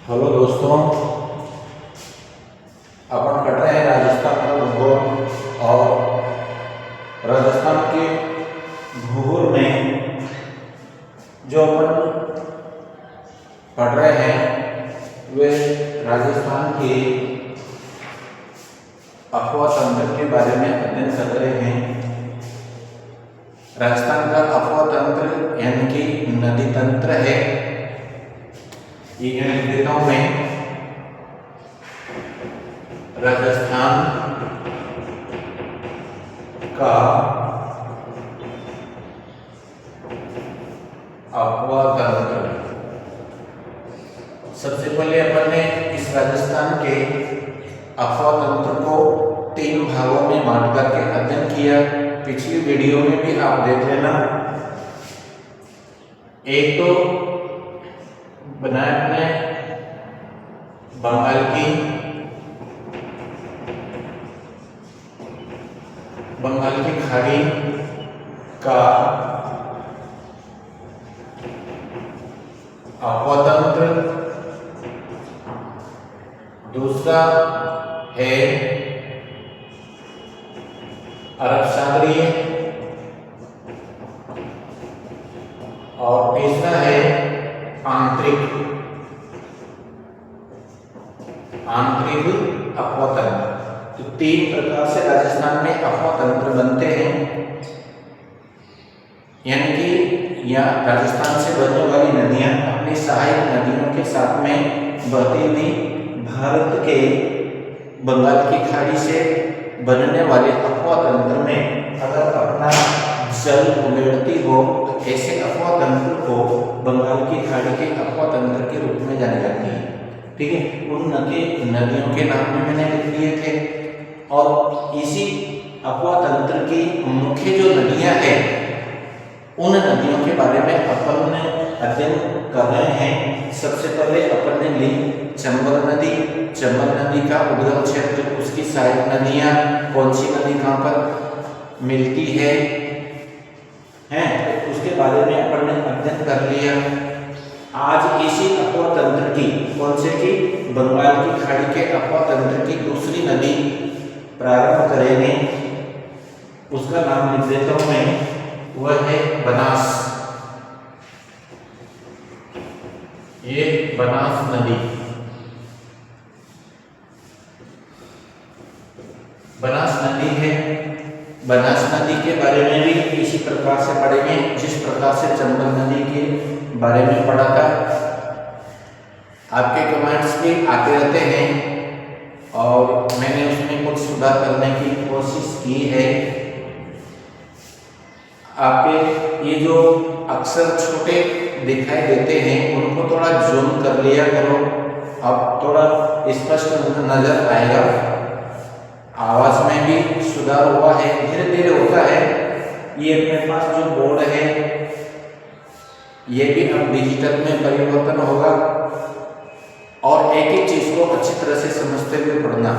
Hello दोस्तों, अपन पढ़ रहे हैं राजस्थान का भूगोल। और राजस्थान के भूगोल में जो अपन पढ़ रहे हैं वे राजस्थान के अफवाह तंत्र के बारे में अध्ययन कर रहे हैं। राजस्थान का अफवाह तंत्र यानी कि नदी तंत्र है। ये लिख देता हूं मैं, राजस्थान का अफवाह तंत्र। सबसे पहले अपन ने इस राजस्थान के अफवाह तंत्र को 3 भागों में बांट करके अध्ययन किया। पिछली वीडियो में भी आप देख लेना। एक तो बनाया अपने बंगाल की खाड़ी का अफवाह तंत्र। दूसरा है अरब सागरीय और तीसरा है आंतरिक अफवाह तंत्र। तो 3 प्रकार से राजस्थान में अफवाह तंत्र बनते हैं। यानी कि यहाँ राजस्थान से बहने वाली नदियां अपनी सहायक नदियों के साथ में बहती हुई भारत के बंगाल की खाड़ी से बनने वाले अफवाह तंत्र में अगर अपना जल उमेड़ती हो तो ऐसे अफवाह तंत्र को बंगाल की खाड़ी के अफवाह तंत्र के रूप में जानी जाती है। ठीक है, उन नदियों के नाम भी मैंने लिख दिए थे। और इसी अफवाह तंत्र की मुख्य जो नदियां हैं उन नदियों के बारे में अपन अध्ययन कर रहे हैं। सबसे पहले अपन ने ली चंबल नदी। चंबल नदी का उद्गम क्षेत्र, उसकी सहायक नदियां, कौन सी नदी कहाँ पर मिलती है तो उसके बारे में अपन ने अध्ययन कर लिया। आज इसी अफवाह तंत्र की, कौन से की, बंगाल की खाड़ी के अफवाह तंत्र की दूसरी नदी प्रारंभ करेंगे। उसका नाम लिख देता हूं मैं, वह है बनास। ये बनास नदी। बनास नदी है। बनास नदी के बारे में भी इसी प्रकार से पढ़ेंगे जिस प्रकार से चंबल नदी के बारे में पढ़ा था। आपके कमेंट्स भी आते रहते हैं और मैंने उसमें कुछ सुधार करने की कोशिश की है। आपके ये जो अक्षर छोटे दिखाई देते हैं उनको थोड़ा जूम कर लिया करो, अब थोड़ा स्पष्ट नजर आएगा। आवाज में भी सुधार हुआ है, धीरे धीरे होता है। ये अपने पास जो बोर्ड है ये भी अब डिजिटल में परिवर्तन होगा और एक एक चीज को अच्छी तरह से समझते हुए पढ़ना।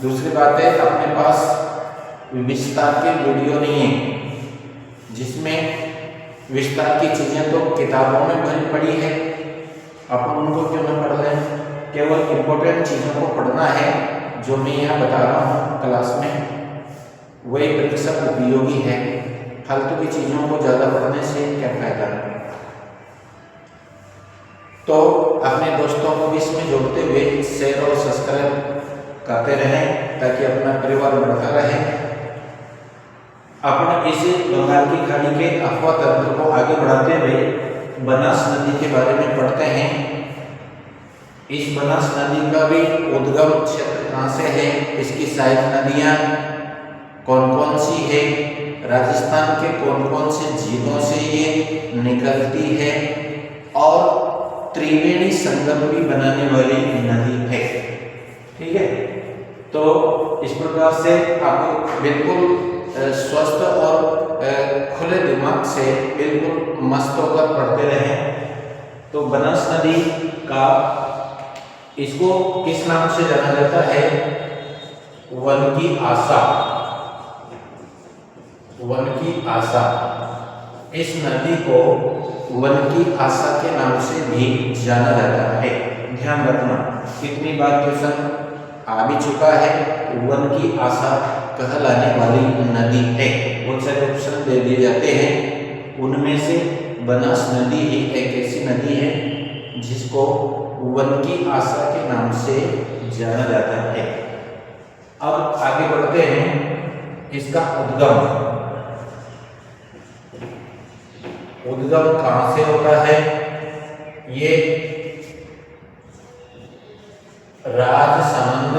दूसरी बात है, अपने पास विस्तार के वीडियो नहीं है जिसमें विस्तार की चीजें तो किताबों में भरी पड़ी है, अपन उनको क्यों न पढ़ लें। केवल इंपॉर्टेंट चीजों को पढ़ना है जो मैं यहाँ बता रहा हूँ क्लास में, वही परीक्षा उपयोगी है। फालतू की चीजों को ज्यादा पढ़ने से क्या फायदा है। तो अपने दोस्तों को भी इसमें जोड़ते हुए शेयर और सब्सक्राइब करते रहें ताकि अपना परिवार बढ़ता रहे। अपन इस बंगाल की खाड़ी के अफवाह तंत्र को आगे बढ़ाते हुए बनास नदी के बारे में पढ़ते हैं। इस बनास नदी का भी उद्गम क्षेत्र कहाँ से है, इसकी सहायक नदियाँ कौन कौन सी है, राजस्थान के कौन कौन से जिलों से ये निकलती है और त्रिवेणी संगम भी बनाने वाली नदी है। ठीक है, तो इस प्रकार से आप बिल्कुल स्वस्थ और खुले दिमाग से बिल्कुल मस्त होकर पढ़ते रहें। तो बनास नदी का, इसको किस नाम से जाना जाता है, वन की आशा। वन की आशा, इस नदी को वन की आशा के नाम से भी जाना जाता है। ध्यान रखना कितनी बार क्वेश्चन आ भी चुका है। वन की आशा कहलाने वाली नदी है, बहुत सारे ऑप्शन दे दिए जाते हैं, उनमें से बनास नदी ही एक ऐसी नदी है जिसको वन की आशा के नाम से जाना जाता है। अब आगे बढ़ते हैं, इसका उद्गम कहां से होता है? ये राजसमंद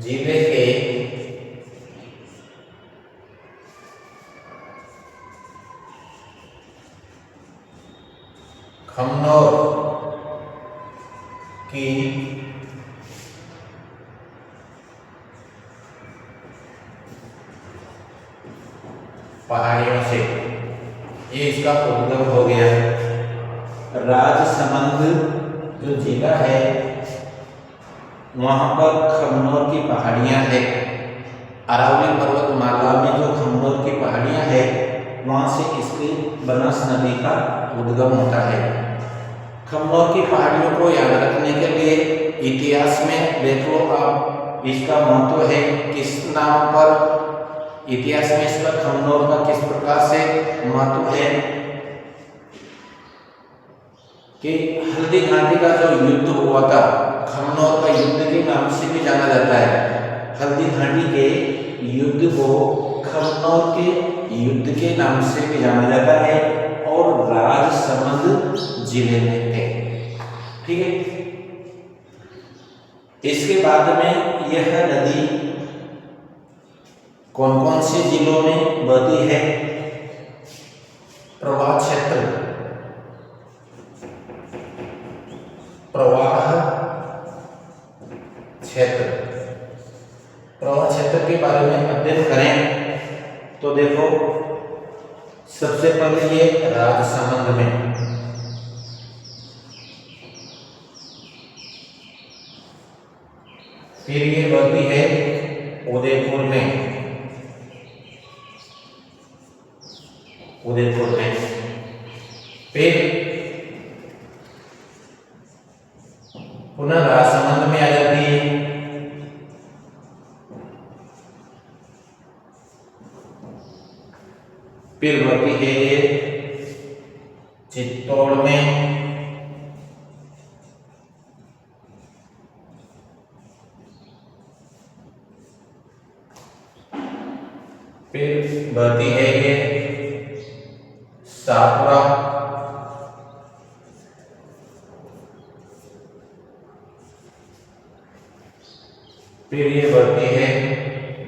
जिले के खमनोर की पहाड़ियों से, ये इसका उद्गम हो गया। राजसमंद जो जिला है वहां पर खमनोर की पहाड़ियां है। अरावली पर्वतमाला में जो खमनोर की पहाड़ियां है वहां से इसकी बनास नदी का उद्गम होता है। खमनोर की पहाड़ियों को याद रखने के लिए इतिहास में देख लो आप, इसका महत्व है किस नाम पर, इतिहास में इसका खमनोर का किस प्रकार से महत्व है कि हल्दी घाटी का जो युद्ध हुआ था, खमनोर का युद्ध के नाम से भी जाना जाता है। हल्दी घाटी के युद्ध को खमनोर के युद्ध के नाम से भी जाना जाता है और राजसमंद जिले में है। ठीक है, इसके बाद में यह नदी कौन कौन से जिलों में बहती है? प्रवाह क्षेत्र, प्रवाह क्षेत्र, प्रवाह क्षेत्र के बारे में अध्ययन करें तो देखो सबसे पहले ये राजसमंद में, फिर ये बहती है उदयपुर में, फिर पुनः राजसमंद में आ जाती है, फिर बहती है ये चित्तौड़ में, फिर बहती है ये शाहपुरा, फिर ये बहती है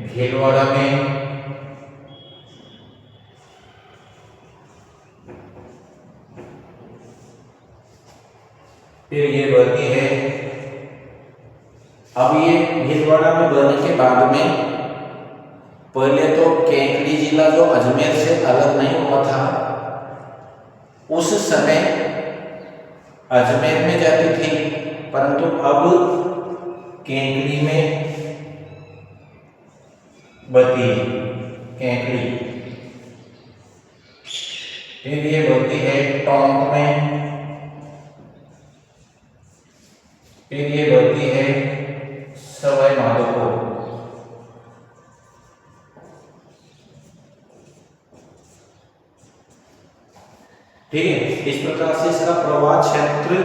भीलवाड़ा में, फिर ये बहती है, अब ये भीलवाड़ा में बहने के बाद में पहले तो केकड़ी जिला जो अजमेर से अलग नहीं हुआ था, उस समय अजमेर में जाती थी, परंतु अब केकड़ी में बहती है, केकड़ी, फिर ये बहती है टोंक में, फिर ये बहती है सवाई माधोपुर, ठीक है। इस प्रकार से इसका प्रवाह क्षेत्र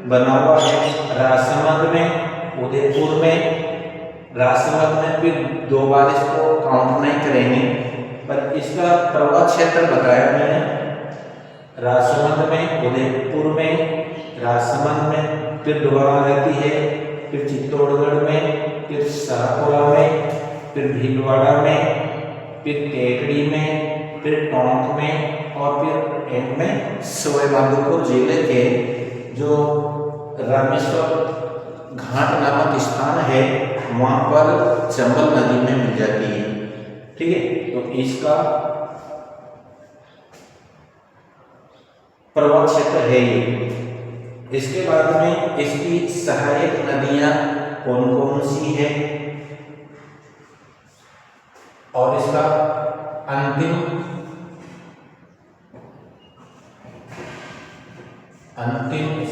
बना हुआ है। राजसमंद में, उदयपुर में, राजसमंद में फिर दो बार इसको काउंट नहीं करेंगे, पर इसका प्रवाह क्षेत्र बताया मैंने। राजसमंद में, उदयपुर में, राजसमंद में, फिर दोबारा रहती है, फिर चित्तौड़गढ़ में, फिर शाहपुरा में, फिर भीलवाड़ा में, फिर केकड़ी में, फिर टोंक में और फिर एंड में सवाई माधोपुर जिले के जो रामेश्वर घाट नामक स्थान है वहां पर चंबल नदी में मिल जाती है। ठीक है, तो इसका प्रवाह क्षेत्र है ये। इसके बाद में इसकी सहायक नदियां कौन कौन सी है और इसका अंतिम अंतिम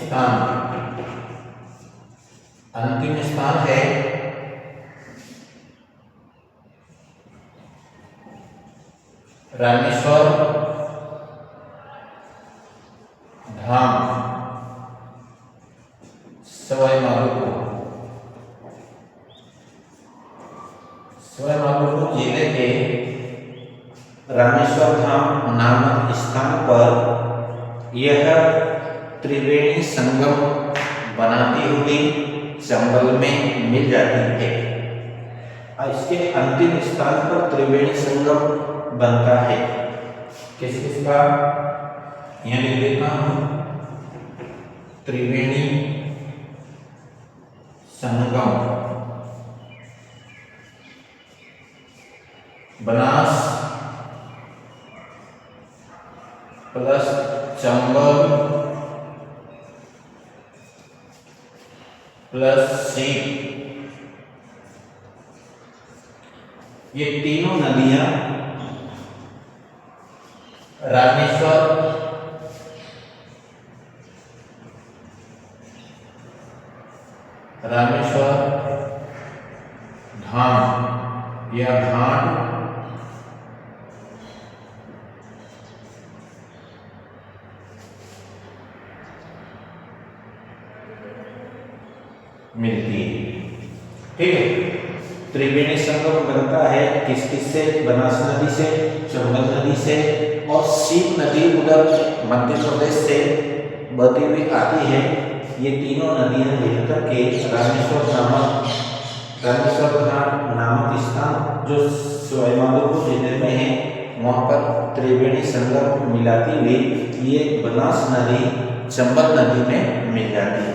स्थान है रामेश्वर धाम, सवाई माधोपुर जिले के रामेश्वर धाम नामक स्थान पर यह त्रिवेणी संगम बनाती हुई चंबल में मिल जाती है। इसके अंतिम स्थान पर त्रिवेणी संगम बनता है। किस का यह लिख देता हूं, त्रिवेणी संगम बनास प्लस चंबल प्लस सीप, ये तीनों नदियां रामेश्वर धाम या घाट मिलती है। ठीक है, त्रिवेणी संगम बनता है किस से, बनास नदी से, चंबल नदी से और सीप नदी उधर मध्य प्रदेश से बहती हुई आती है। ये तीनों नदियां मिलकर के रामेश्वर घाट नामक स्थान जो सवाई माधोपुर जिले में है, वहाँ पर त्रिवेणी संगम मिलाती हुई ये बनास नदी चंबल नदी में मिल जाती है।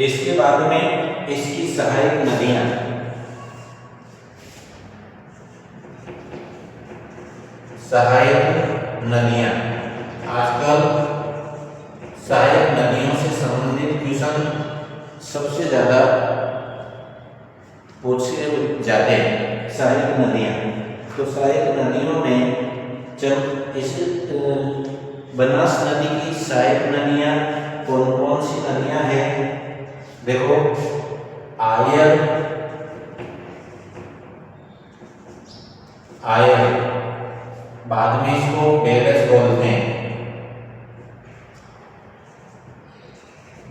इसके बाद में इसकी सहायक नदियां आजकल सहायक नदियों से संबंधित क्वेश्चन सबसे ज्यादा पूछे जाते हैं। सहायक नदियां, तो सहायक नदियों में जब इस बनास नदी की सहायक नदियां कौन कौन सी नदियां हैं, देखो आयर बाद में इसको बेलच बोलते हैं,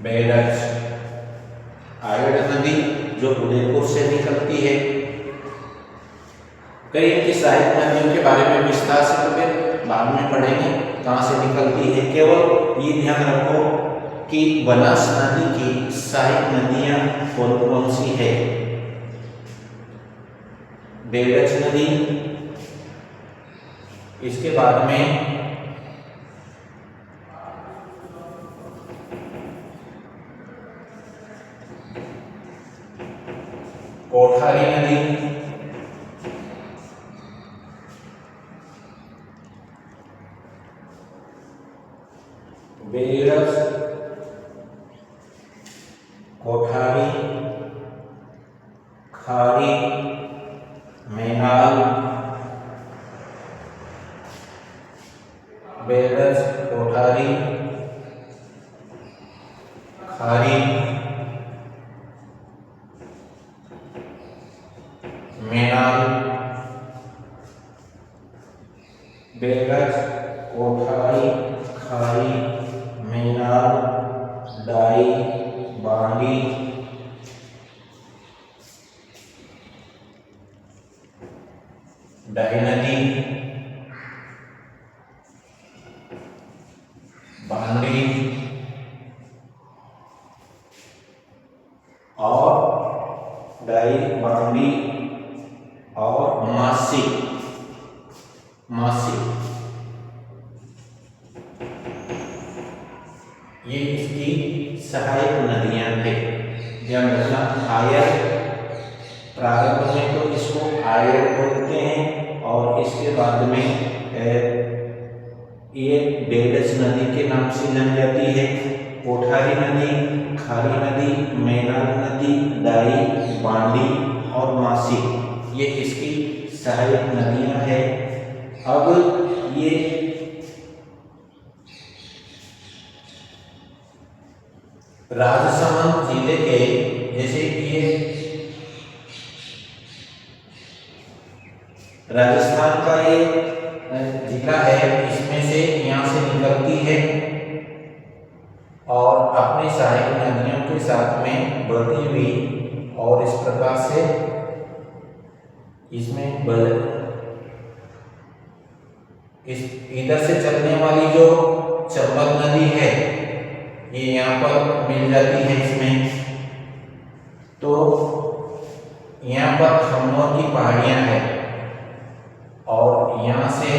बेलच आयर नदी जो उदयपुर से निकलती है। कई इनकी सहायक नदियों के बारे में विस्तार से तो फिर बाद में पढ़ेंगे कहाँ से निकलती है। केवल ये ध्यान रखो कि बनास नदी की सहायक नदियां कौन कौन सी है, बेलच नदी, इसके बाद में कोठारी नदी, बेलच, कोठारी, खारी, मेनाल, बेलच, कोठारी, खारी, मेनाल, बेलच, कोठारी, खारी, मेनाल, डाई, बांडी, डाई नदी, बांडी और डाई, बांडी और मासी, ये इसकी सहायक नदियां थे। ध्यान रखना, आयर प्रारंभ में तो इसको आयर बोलते हैं और इसके बाद में ये बेलच नदी के नाम से जानी जाती है। कोठारी नदी, खारी नदी, मेनाल नदी, डाई, बांडी और मासी, ये इसकी सहायक नदियां हैं। अब ये राजसमंद जिले के, जैसे ये राजस्थान का ये जिला है, इसमें से यहाँ से निकलती है और अपनी सहायक नदियों के साथ में बढ़ती हुई और इस प्रकार से इसमें इधर से चलने वाली जो चंबल नदी है ये यहाँ पर मिल जाती है इसमें। तो यहाँ पर खमनोर की पहाड़ियाँ हैं और यहाँ से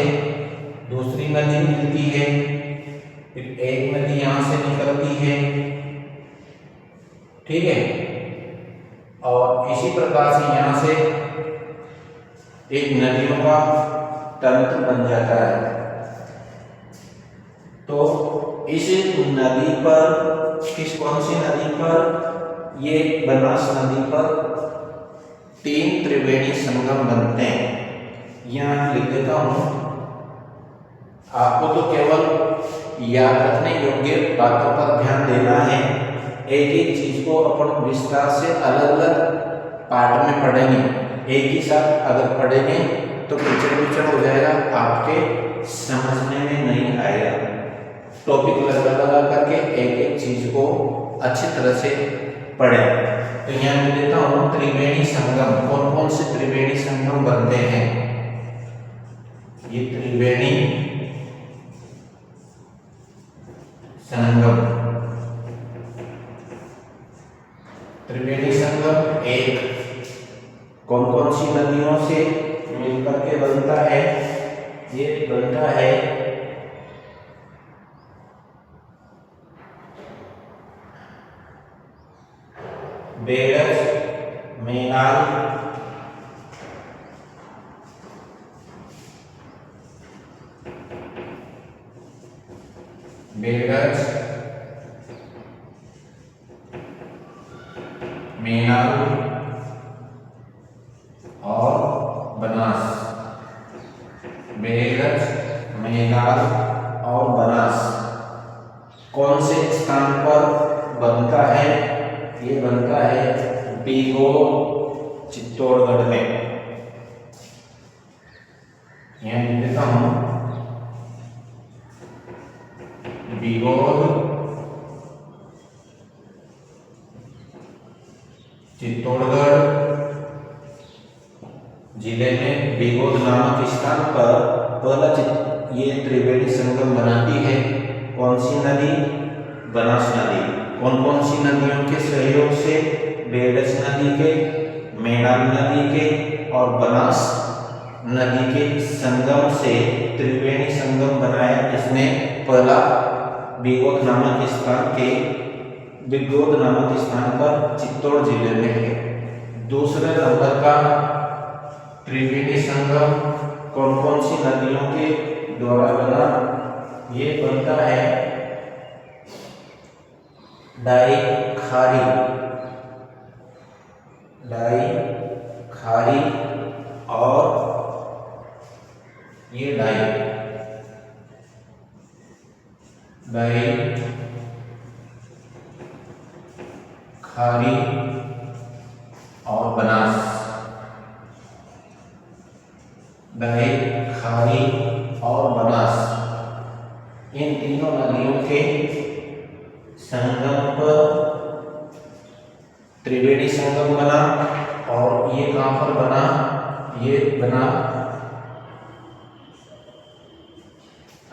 दूसरी नदी मिलती है, फिर एक नदी यहाँ से निकलती है, ठीक है। और इसी प्रकार से यहाँ से एक नदियों का तंत्र बन जाता है। तो इस नदी पर, कौन सी नदी पर, ये बनास नदी पर 3 त्रिवेणी संगम बनते हैं। यहाँ लिख देता हूँ, आपको तो केवल याद रखने योग्य बातों पर ध्यान देना है। एक एक चीज को अपन विस्तार से अलग अलग पार्ट में पढ़ेंगे। एक ही साथ अगर पढ़ेंगे तो पिछड़ हो जाएगा, आपके समझने में नहीं आएगा। टॉपिक लगा करके एक एक चीज को अच्छी तरह से पढ़ें। तो यहाँ मैं देता हूँ त्रिवेणी संगम, कौन कौन से त्रिवेणी संगम बनते हैं। ये त्रिवेणी संगम, त्रिवेणी संगम एक कौन कौन सी नदियों से मिलकर के बनता है। ये बनता है बेड़ज, मेनाल, बेड़ज, मेनाल और बनास। बेड़ज, मेनाल और बनास कौन से स्थान पर बनता है। ये बनता है बीगोद, चित्तौड़गढ़ में। यहाँ लिख देता हूँ बीगोद, चित्तौड़गढ़ जिले में बीगोद नामक स्थान पर पहला ये त्रिवेणी संगम बनाती है। कौन सी नदी, बनास नदी। कौन कौन सी नदियों के सहयोग से, बेड़ज नदी के, मेनाल नदी के और बनास नदी के संगम से त्रिवेणी संगम बनाया। इसने पहला बीगोद नामक स्थान पर चित्तौड़ जिले में है। दूसरे नंबर का त्रिवेणी संगम कौन कौन सी नदियों के द्वारा बना। ये बनता है डाई खारी और ये डाई खारी और बनास। डाई खारी और बनास, इन तीनों नदियों के संगम पर त्रिवेणी संगम बना। और ये कहां पर बना, ये बना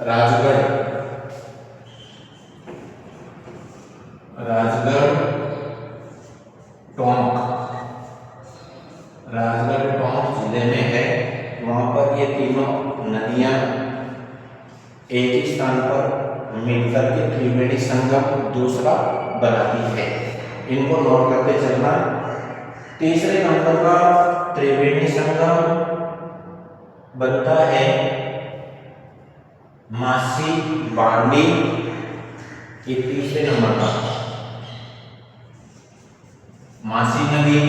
राजगढ़ टोंक जिले में है। वहां पर ये तीनों नदियां एक ही स्थान पर मिलकर के त्रिवेणी संगम दूसरा बनाती है। इनको नोट करते चलना। तीसरे नंबर का त्रिवेणी संगम बनता है मासी बांडी। ये तीसरे नंबर का मासी नदी,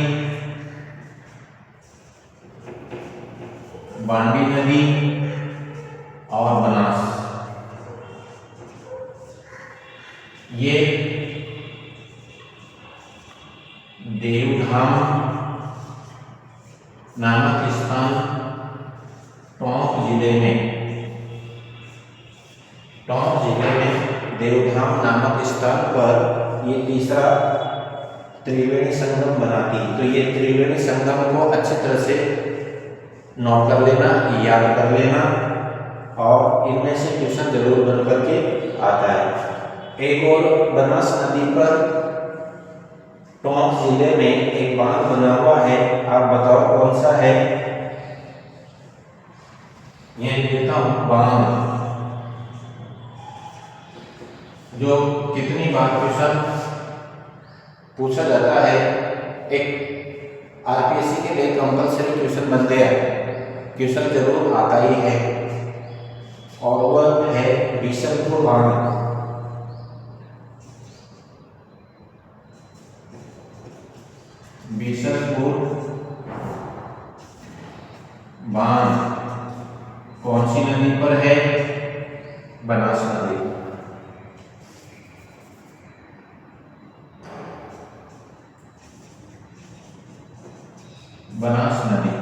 बांडी नदी और बनास, ये देवधाम नामक स्थान टोंक जिले में देवधाम नामक स्थान पर ये तीसरा त्रिवेणी संगम बनाती है। तो ये त्रिवेणी संगम को अच्छी तरह से नोट कर लेना, याद कर लेना और इनमें से क्वेश्चन जरूर बन करके आता है। एक और बनास नदी पर टोंक जिले में एक बांध बना हुआ है, आप बताओ कौन सा है। ये देता हूं बांध, जो कितनी बार क्वेश्चन पूछा जाता है। एक आरपीएससी के लिए कंपलसरी क्वेश्चन बनते हैं, क्वेश्चन जरूर आता ही है और वह है बीसलपुर बांध। बीसलपुर बांध कौन सी नदी पर है? बनास नदी। बनास नदी,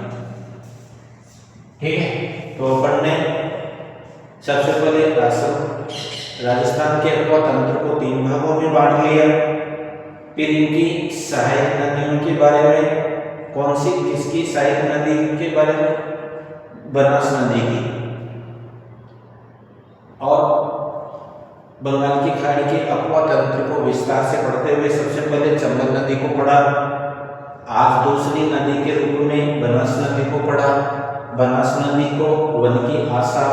ठीक है। तो अपन ने सबसे पहले राजस्थान के अथवा तंत्र को 3 भागों में बांट लिया। फिर इनकी सहायक नदियों के बारे में, कौन सी किसकी सहायक नदी के बारे में? बनास नदी की। और बंगाल की खाड़ी के अफवा तंत्र को विस्तार से पढ़ते हुए सबसे पहले चंबल नदी को पढ़ा, आज दूसरी नदी के रूप में बनास नदी को पढ़ा। बनास नदी को वन की आशा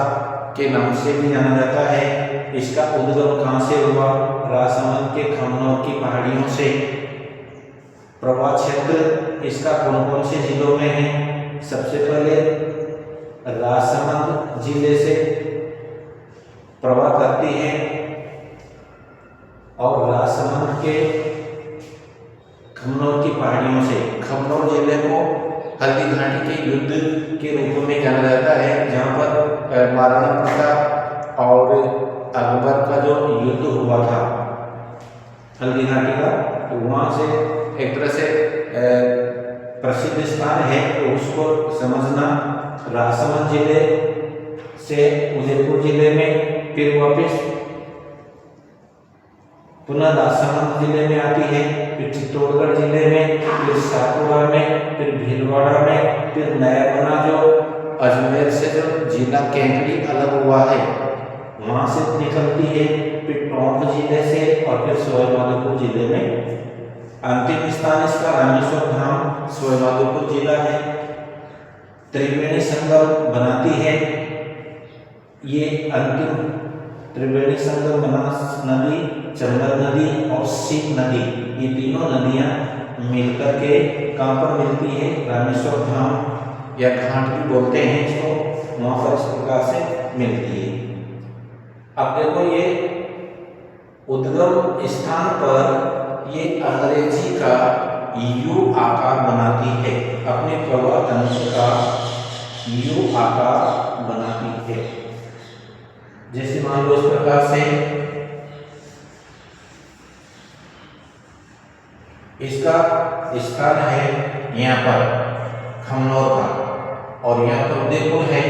के नाम से भी जाना जाता है। इसका उद्गम कहाँ से हुआ? राजसमंद के खमनोर की पहाड़ियों से। प्रवाह क्षेत्र इसका कौन कौन से जिलों में है? सबसे पहले राजसमंद जिले से प्रवाह करती है और राजसमंद के खमनोर की पहाड़ियों से। खमनौर जिले को हल्दी घाटी के युद्ध के रूप में जाना जाता है, जहाँ पर महाराणा प्रताप और अकबर का जो युद्ध हुआ था हल्दी घाटी का, तो वहाँ से एक तरह से प्रसिद्ध स्थान है, तो उसको समझना। राजसमंद जिले से उदयपुर जिले में, फिर वापस पुनः राजसमंद जिले में आती है, फिर चित्तौड़गढ़ जिले में, फिर सातपुरा में, फिर भीलवाड़ा में, फिर नया बना जो अजमेर से जो जिला केंद्री अलग हुआ है वहाँ से निकलती है, फिर टोंक जिले से और फिर सवाईमाधोपुर जिले में। अंतिम स्थान इसका रामेश्वर धाम सवाईमाधोपुर जिला है। त्रिवेणी संगम बनाती है ये अंतिम त्रिवेणी संगम बनास नदी, चंबल नदी और सीप नदी, ये तीनों नदियां मिलकर के कहाँ पर मिलती है? रामेश्वर धाम या घाट भी बोलते हैं इसको, वहाँ पर इस प्रकार से मिलती है। अब देखो ये उद्गम स्थान पर ये अंग्रेजी का यू आकार बनाती है, अपने प्रवाह तंत्र का यू आकार बनाती है। जैसे मान लो इस प्रकार से इसका स्थान है यहाँ पर खमनौर का, और यहाँ पर उदयपुर है,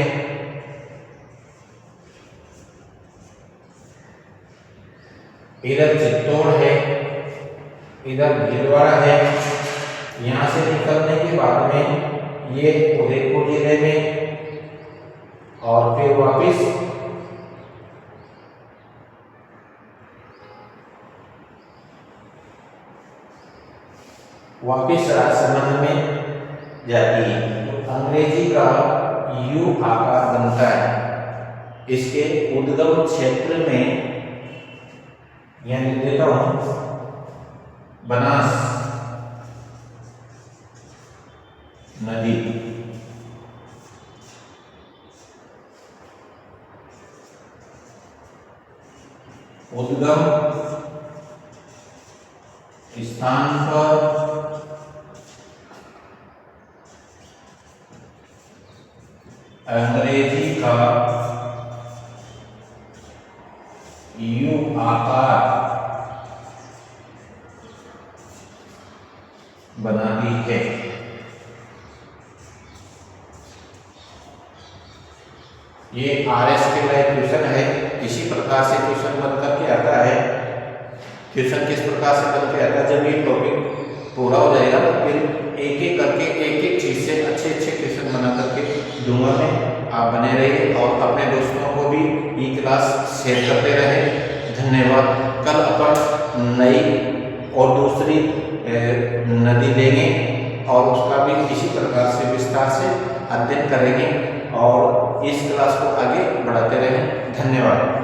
इधर चित्तौड़ है, इधर भीलवाड़ा है। यहाँ से निकलने के बाद में ये उदयपुर जिले में और फिर वापिस राजसमंद में जाती है। तो अंग्रेजी का यू आकार बनता है। इसके उद्गम क्षेत्र में यह लिख देता हूं बनास नदी। उद्गम स्थान पर अंग्रेजी का यू आकार बना बनाती है। ये RS के लिए क्वेश्चन है। इसी प्रकार से क्वेश्चन बनकर के आता है। क्वेश्चन किस प्रकार से बन के आता है, जब ये टॉपिक पूरा हो जाएगा तो फिर एक एक करके एक एक चीज से अच्छे अच्छे क्वेश्चन बना करके दूंगा मैं। आप बने रहिए और अपने दोस्तों को भी ये क्लास शेयर करते रहे। धन्यवाद। कल अपन नई और दूसरी नदी लेंगे और उसका भी इसी प्रकार से विस्तार से अध्ययन करेंगे और इस क्लास को आगे बढ़ाते रहें। धन्यवाद।